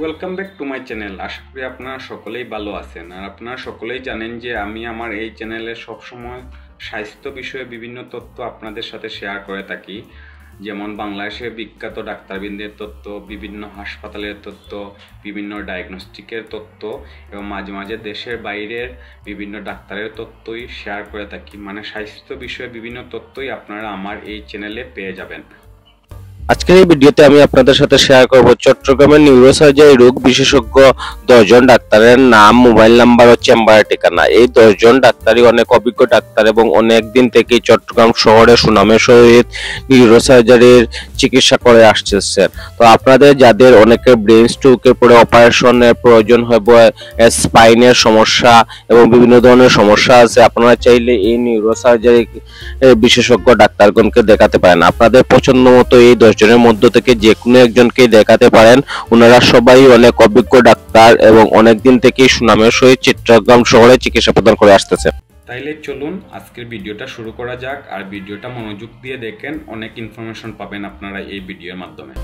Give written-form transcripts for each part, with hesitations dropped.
Welcome back to my channel. আশা করি আপনারা সকলেই ভালো আছেন। আর আপনারা সকলেই জানেন যে আমি আমার এই চ্যানেলে সবসময় স্বাস্থ্য বিষয়ে বিভিন্ন তথ্য আপনাদের সাথে শেয়ার করে থাকি, যেমন বাংলাদেশের বিখ্যাত ডাক্তারবৃন্দের তথ্য, বিভিন্ন হাসপাতালের তথ্য, বিভিন্ন ডায়াগনস্টিকের তথ্য এবং মাঝে মাঝে দেশের বাইরের বিভিন্ন ডাক্তারের তথ্যই শেয়ার করে থাকি। মানে স্বাস্থ্য বিষয়ে বিভিন্ন তথ্যই আপনারা আমার এই চ্যানেলে পেয়ে যাবেন। আজকের এই ভিডিওতে আমি আপনাদের সাথে শেয়ার করব চট্টগ্রামের নিউরোসার্জারি রোগ বিশেষজ্ঞ 10 জন ডাক্তারের নাম, মোবাইল নাম্বার ও চেম্বারের ঠিকানা। এই 10 জন ডাক্তারই অনেক অভিজ্ঞ ডাক্তার এবং অনেক দিন থেকেই চট্টগ্রাম শহরে সুনামের সহিত নিউরোসার্জারির চিকিৎসা করে আসতেছেন। তো আপনাদের যাদের অনেকের ব্রেন স্ট্রোকের পরে অপারেশনের প্রয়োজন হয়, স্পাইনের সমস্যা এবং বিভিন্ন ধরনের সমস্যা আছে, আপনারা চাইলে এই নিউরোসার্জারি বিশেষজ্ঞ ডাক্তারগণকে দেখাতে পারেন। আপনাদের পছন্দ মতো এই 10 জনের মধ্য থেকে যে কোনো একজনকে দেখাতে পারেন। ওনারা সবাই অনেক অভিজ্ঞ ডাক্তার এবং অনেকদিন থেকেই সুনামের সহিত চট্টগ্রাম শহরে চিকিৎসা প্রদান করে আসতেছে। তাইলে চলুন আজকের ভিডিওটা শুরু করা যাক। আর ভিডিওটা মনোযোগ দিয়ে দেখেন, অনেক ইনফরমেশন পাবেন আপনারা এই ভিডিওর মাধ্যমে।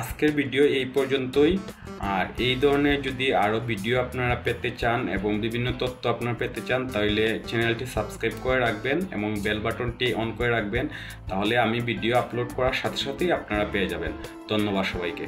আজকের ভিডিও এই পর্যন্তই। আর এই ধরনের যদি আরও ভিডিও আপনারা পেতে চান এবং বিভিন্ন তথ্য আপনারা পেতে চান, তাহলে চ্যানেলটি সাবস্ক্রাইব করে রাখবেন এবং বেল বাটনটি অন করে রাখবেন। তাহলে আমি ভিডিও আপলোড করার সাথে সাথেই আপনারা পেয়ে যাবেন। ধন্যবাদ সবাইকে।